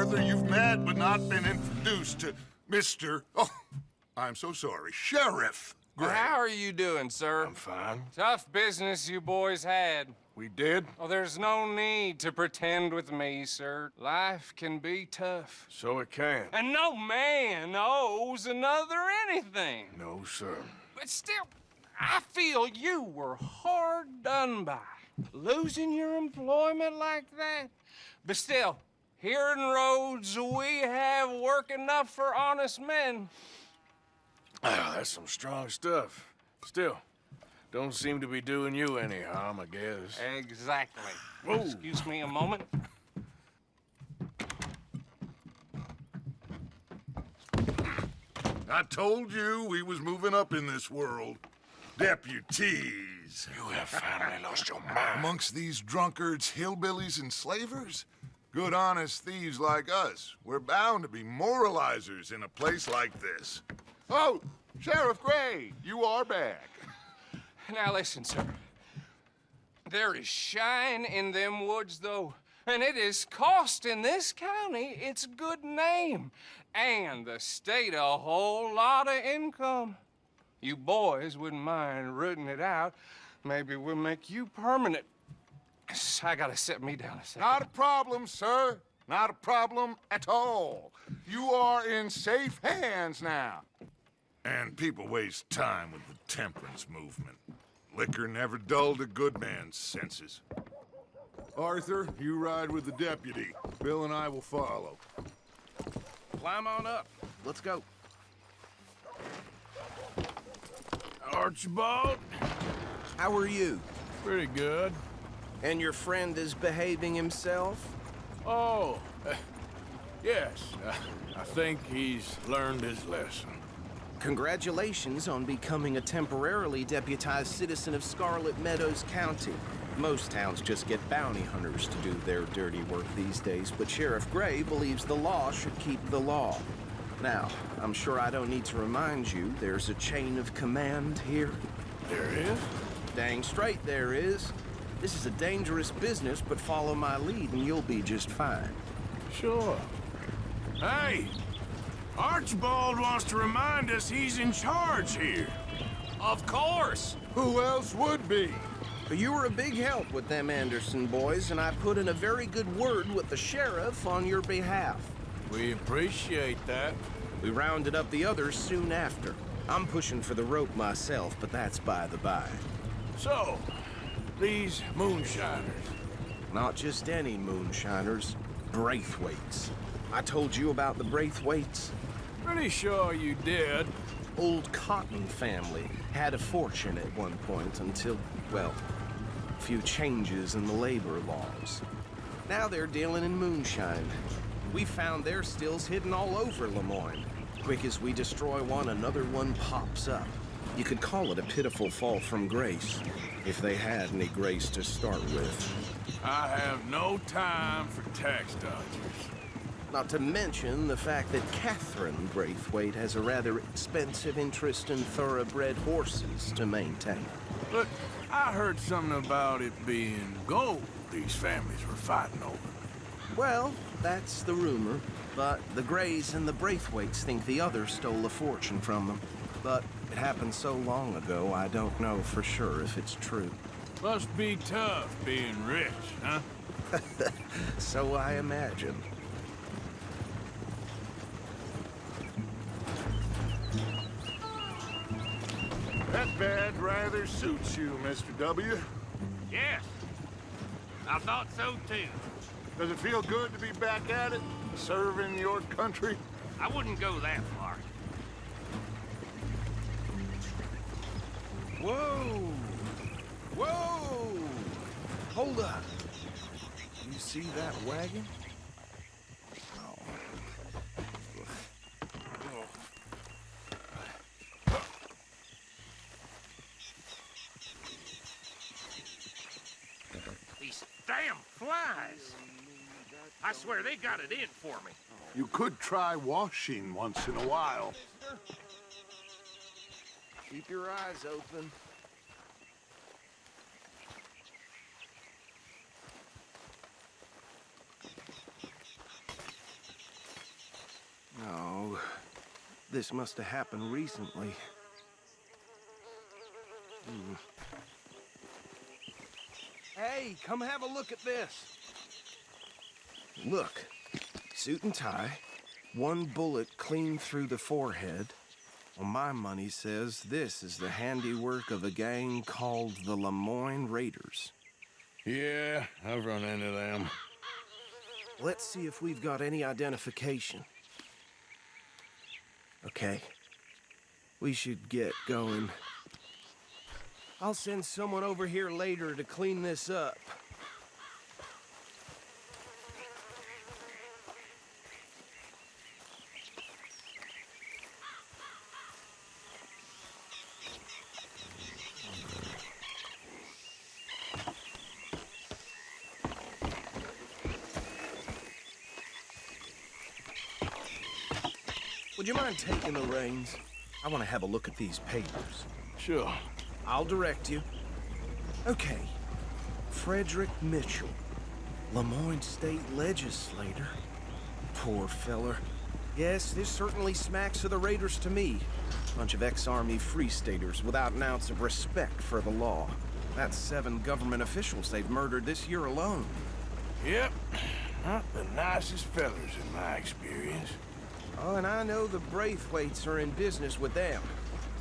Arthur, you've met but not been introduced to Mr. Oh, I'm so sorry, Sheriff Gray. How are you doing, sir? I'm fine. Tough business you boys had. We did? Oh, there's no need to pretend with me, sir. Life can be tough. So it can. And no man owes another anything. No, sir. But still, I feel you were hard done by. Losing your employment like that. But still, here in Rhodes, we have work enough for honest men. Ah, that's some strong stuff. Still, don't seem to be doing you any harm, I guess. Exactly. Whoa. Excuse me a moment. I told you we was moving up in this world. Deputies. You have finally lost your mind. Amongst these drunkards, hillbillies, and slavers? Good honest thieves like us. We're bound to be moralizers in a place like this. Oh, Sheriff Gray, you are back. Now listen, sir. There is shine in them woods, though. And it is costing this county its good name. And the state a whole lot of income. You boys wouldn't mind rooting it out. Maybe we'll make you permanent. I gotta set me down a second. Not a problem, sir. Not a problem at all. You are in safe hands now. And people waste time with the temperance movement. Liquor never dulled a good man's senses. Arthur, you ride with the deputy. Bill and I will follow. Climb on up. Let's go. Archibald? How are you? Pretty good. And your friend is behaving himself? Oh, yes. I think he's learned his lesson. Congratulations on becoming a temporarily deputized citizen of Scarlet Meadows County. Most towns just get bounty hunters to do their dirty work these days, but Sheriff Gray believes the law should keep the law. Now, I'm sure I don't need to remind you there's a chain of command here. There is? Dang straight there is. This is a dangerous business, but follow my lead and you'll be just fine. Sure. Hey! Archibald wants to remind us he's in charge here. Of course! Who else would be? You were a big help with them Anderson boys, and I put in a very good word with the sheriff on your behalf. We appreciate that. We rounded up the others soon after. I'm pushing for the rope myself, but that's by the by. So, these moonshiners. Not just any moonshiners, Braithwaites. I told you about the Braithwaites. Pretty sure you did. Old Cotton family had a fortune at one point until, well, a few changes in the labor laws. Now they're dealing in moonshine. We found their stills hidden all over Lemoyne. Quick as we destroy one, another one pops up. You could call it a pitiful fall from grace, if they had any grace to start with. I have no time for tax dodgers. Not to mention the fact that Catherine Braithwaite has a rather expensive interest in thoroughbred horses to maintain. Look, I heard something about it being gold these families were fighting over. Well, that's the rumor, but the Grays and the Braithwaites think the others stole a fortune from them. But it happened so long ago, I don't know for sure if it's true. Must be tough being rich, huh? So I imagine. That badge rather suits you, Mr. W. Yes, I thought so too. Does it feel good to be back at it, serving your country? I wouldn't go that far. Whoa! Whoa! Hold up. You see that wagon? These damn flies. I swear they got it in for me. You could try washing once in a while. Keep your eyes open. This must have happened recently. Hey, come have a look at this. Look, suit and tie, one bullet clean through the forehead. Well, my money says this is the handiwork of a gang called the Lemoyne Raiders. Yeah, I've run into them. Let's see if we've got any identification. Okay. We should get going. I'll send someone over here later to clean this up. Would you mind taking the reins? I want to have a look at these papers. Sure. I'll direct you. Okay. Frederick Mitchell, Lemoyne State Legislator. Poor feller. Yes, this certainly smacks of the Raiders to me. Bunch of ex-Army Free Staters without an ounce of respect for the law. That's 7 government officials they've murdered this year alone. Yep. Not the nicest fellers in my experience. Oh, and I know the Braithwaites are in business with them.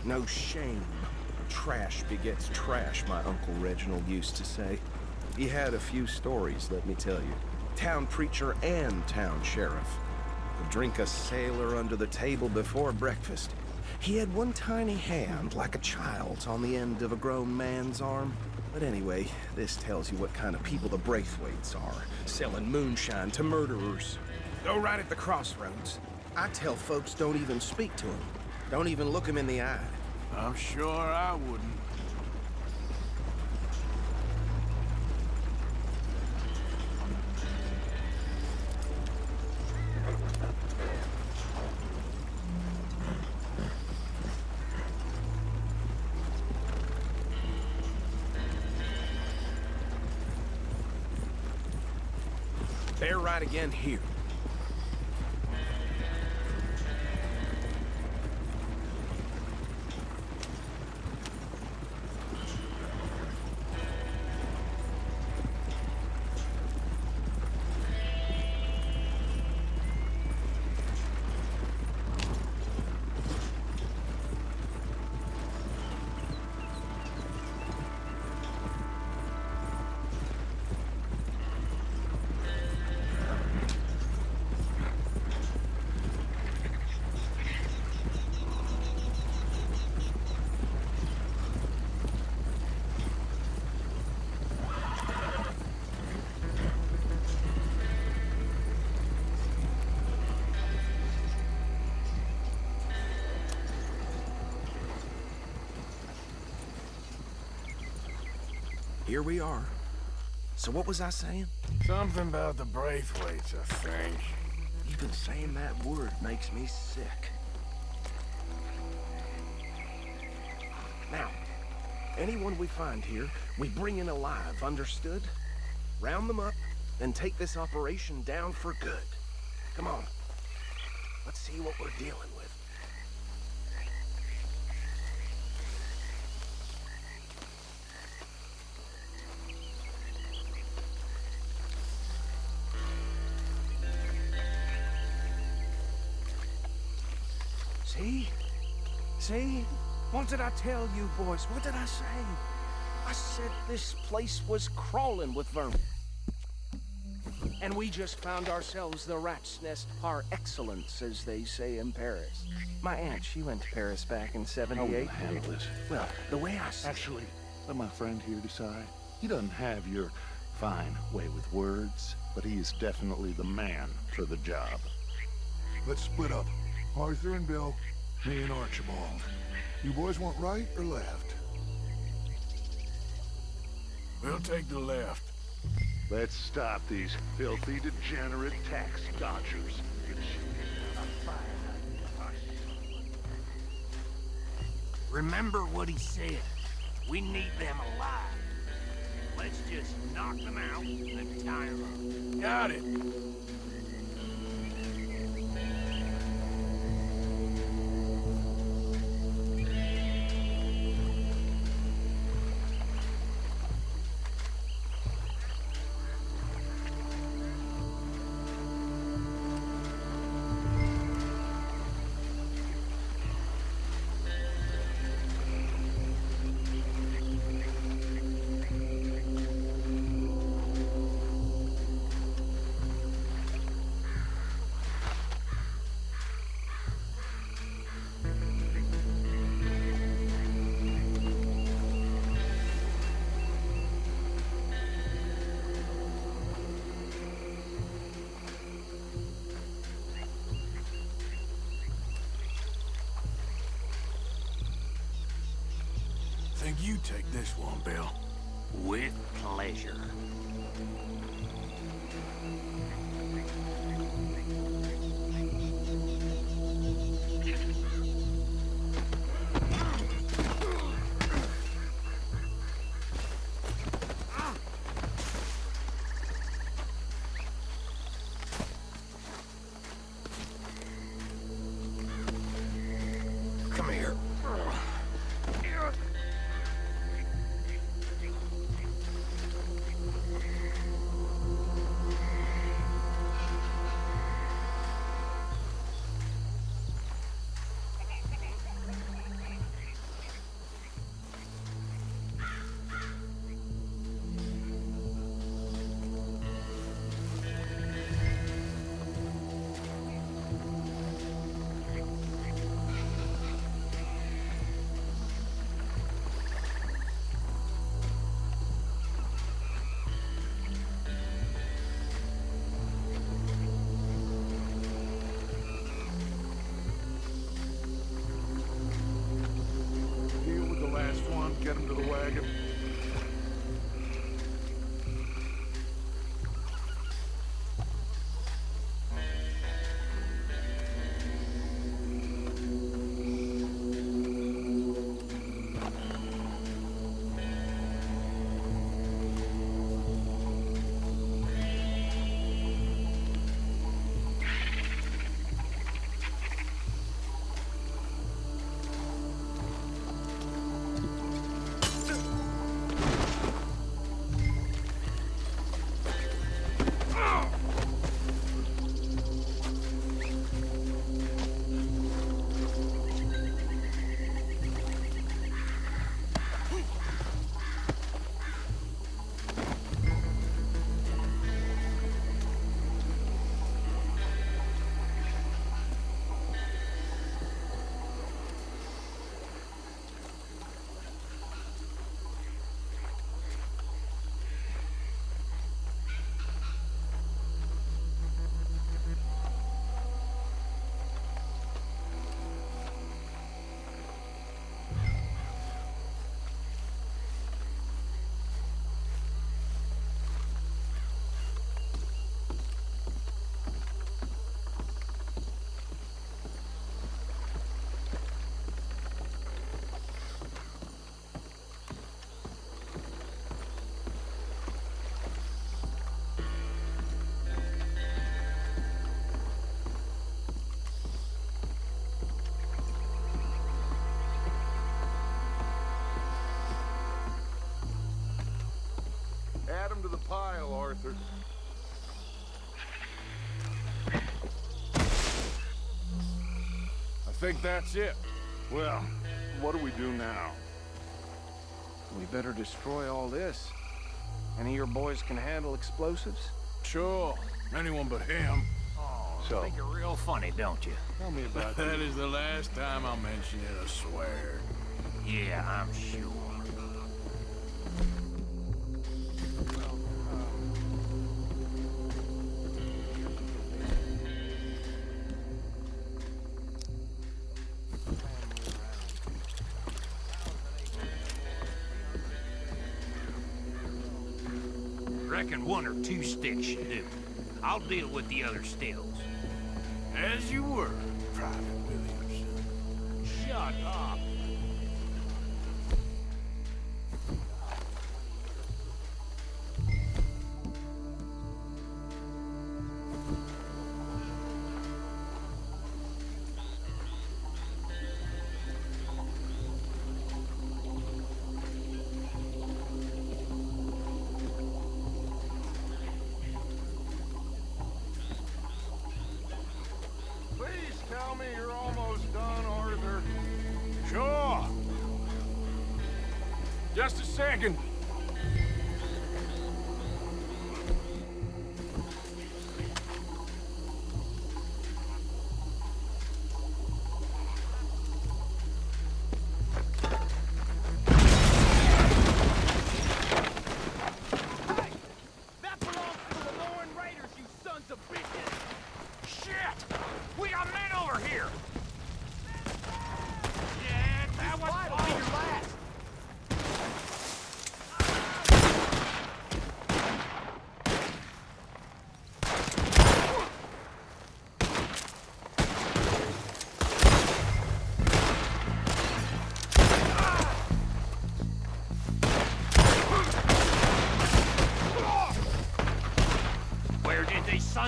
No shame. Trash begets trash, my Uncle Reginald used to say. He had a few stories, let me tell you. Town preacher and town sheriff. Would drink a sailor under the table before breakfast. He had one tiny hand, like a child's, on the end of a grown man's arm. But anyway, this tells you what kind of people the Braithwaites are. Selling moonshine to murderers. Go right at the crossroads. I tell folks don't even speak to him. Don't even look him in the eye. I'm sure I wouldn't. Bear right again here. Here we are. So what was I saying? Something about the Braithwaites, I think. Even saying that word makes me sick. Now, anyone we find here, we bring in alive, understood? Round them up, then take this operation down for good. Come on. Let's see what we're dealing with. See? See? What did I tell you, boys? What did I say? I said this place was crawling with vermin. And we just found ourselves the rat's nest par excellence, as they say in Paris. My aunt, she went to Paris back in '78. How will handle this? Well, the way I see Actually, let my friend here decide. He doesn't have your fine way with words, but he is definitely the man for the job. Let's split up. Arthur and Bill, me and Archibald. You boys want right or left? We'll take the left. Let's stop these filthy, degenerate tax dodgers. Remember what he said. We need them alive. Let's just knock them out and tie them up. Got it. think you take this one, Bill? With pleasure. Come here. Deal with the last one, get him to the wagon. Add him to the pile, Arthur. I think that's it. Well, what do we do now? We better destroy all this. Any of your boys can handle explosives? Sure. Anyone but him. Oh, So- think you're real funny, don't you? Tell me about That is the last time I'll mention it, I swear. Yeah, I'm sure. Reckon one or two sticks should do. I'll deal with the other stills. As you were, Private Williamson. Shut up. Please tell me you're almost done, Arthur. Sure. Just a second. That belongs to the Lauren Raiders, you sons of bitches! Shit! We got men over here! Yeah, that was your last!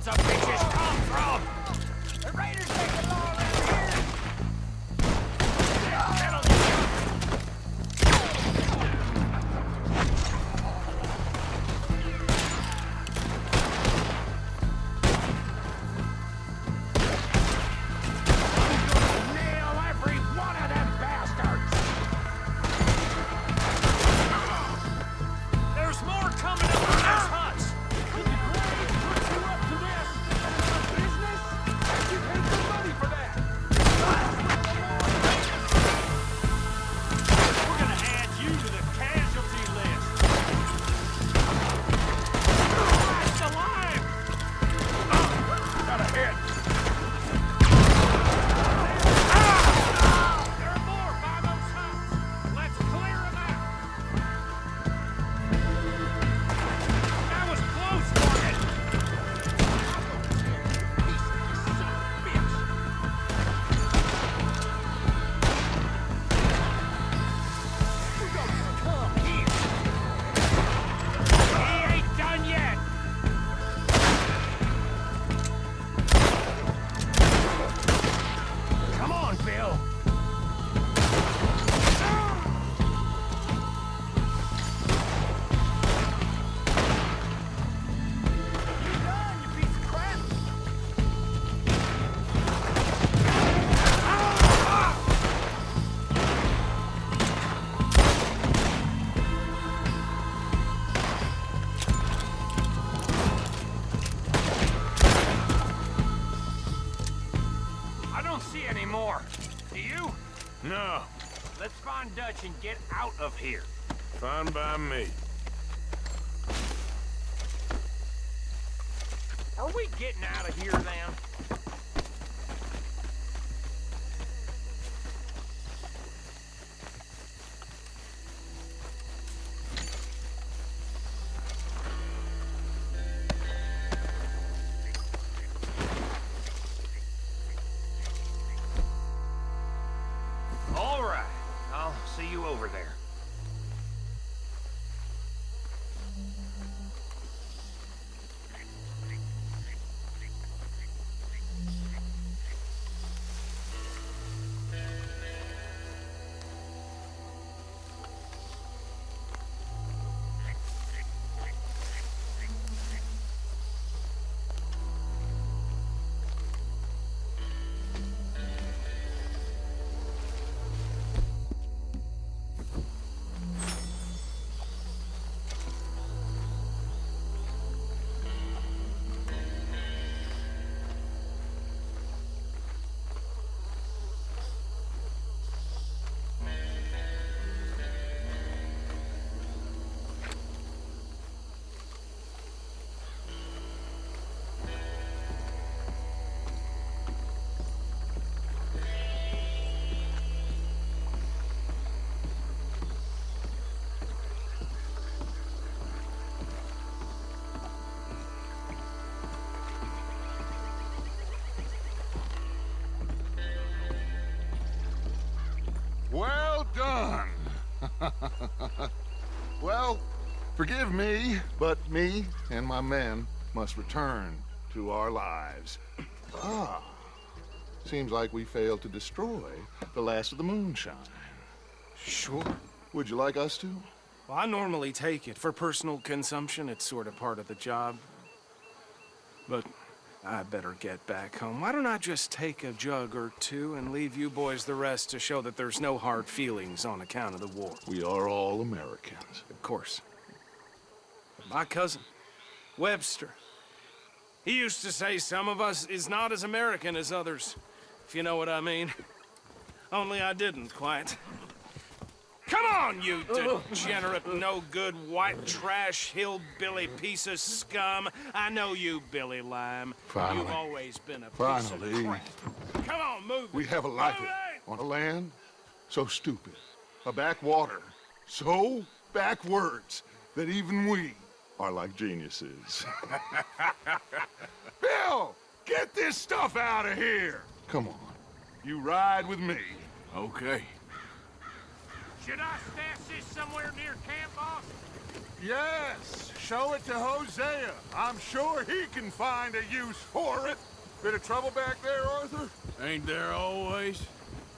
sons of bitches come from? The raiders take the law around here. Settle down. Nail every one of them bastards. There's more coming up from those huts. We're gonna add you to the casualty list. That's the line. Got a hit. There are more by those huts. Let's clear them out. That was close, Morgan. He ain't done yet. Come on, Bill. You done, you piece of crap. I don't see any more. Do you? No, Let's find Dutch and get out of here. fine by me. Are we getting out of here then? All right. I'll see you over there. Well done. Well, forgive me, but me and my men must return to our lives. Ah, seems like we failed to destroy the last of the moonshine. Sure. Would you like us to? Well, I normally take it. For personal consumption, it's sort of part of the job. But I better get back home. Why don't I just take a jug or two and leave you boys the rest to show that there's no hard feelings on account of the war? We are all Americans. Of course. But my cousin, Webster, he used to say some of us is not as American as others, if you know what I mean. Only I didn't quite. Come on, you degenerate, no-good, white trash, hillbilly piece of scum. I know you, Billy Lime. Finally. You've always been a piece Finally. of crap. Come on, move it. We have a life Move it! on a land so stupid, a backwater so backwards that even we are like geniuses. Bill, get this stuff out of here. Come on, you ride with me. Okay. Should I stash this somewhere near camp, boss? Yes, show it to Hosea. I'm sure he can find a use for it. Bit of trouble back there, Arthur? Ain't there always?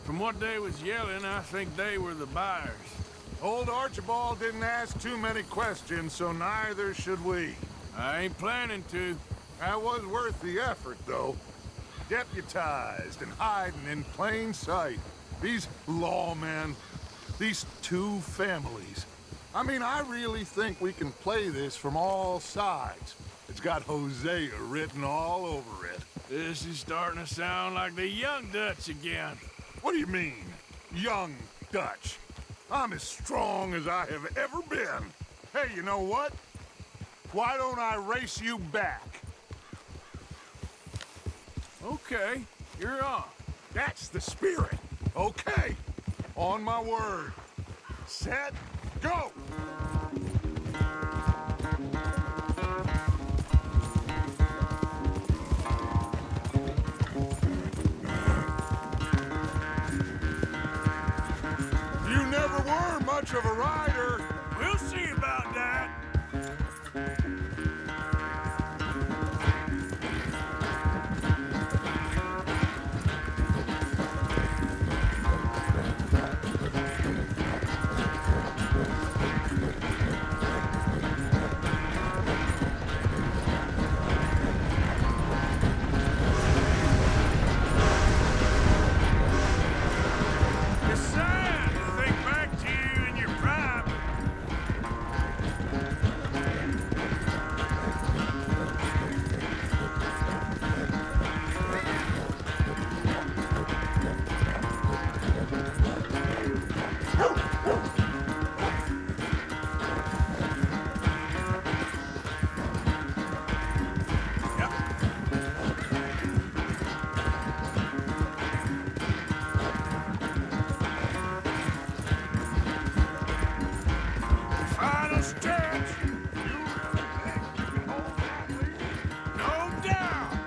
From what they was yelling, I think they were the buyers. Old Archibald didn't ask too many questions, so neither should we. I ain't planning to. That was worth the effort, though. Deputized and hiding in plain sight. These lawmen, these two families. I mean, I really think we can play this from all sides. It's got Hosea written all over it. This is starting to sound like the Young Dutch again. What do you mean, young Dutch? I'm as strong as I have ever been. Hey, you know what? Why don't I race you back? Okay, you're on. That's the spirit. Okay, on my word. Set, go! You never were much of a rider. We'll see about that. It's sad to think back to you in your prime. Final stretch. No doubt.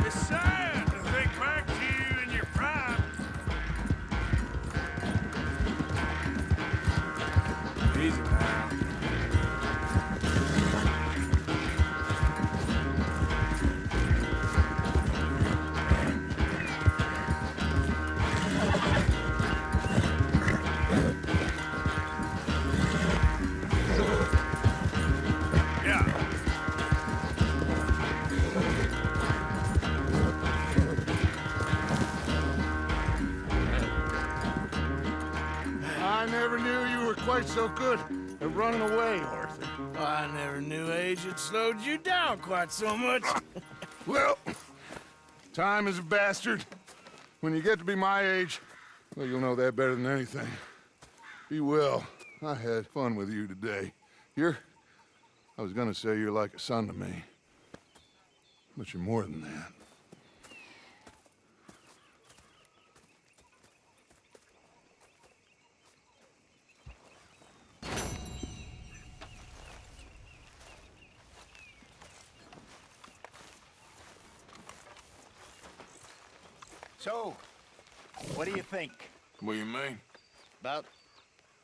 It's sad to think back to you in your prime. Easy now. Yeah. I never knew you were quite so good at running away, Arthur. I never knew age had slowed you down quite so much. Well, time is a bastard. When you get to be my age, well, you'll know that better than anything. Be well. I had fun with you today. I was gonna say you're like a son to me. But you're more than that. So, what do you think What do you mean? about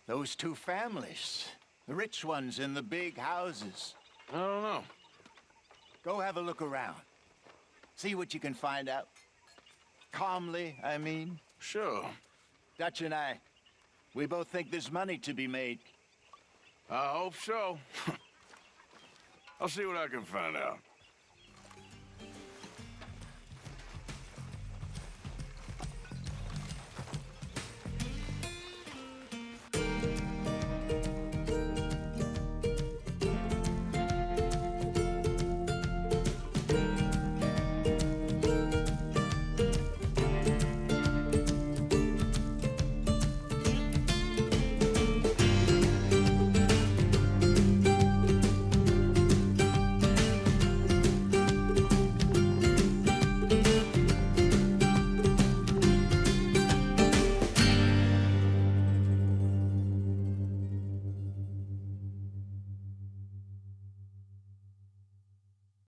those two families? The rich ones in the big houses. I don't know. Go have a look around. See what you can find out. Calmly, I mean. Sure. Dutch and I, we both think there's money to be made. I hope so. I'll see what I can find out.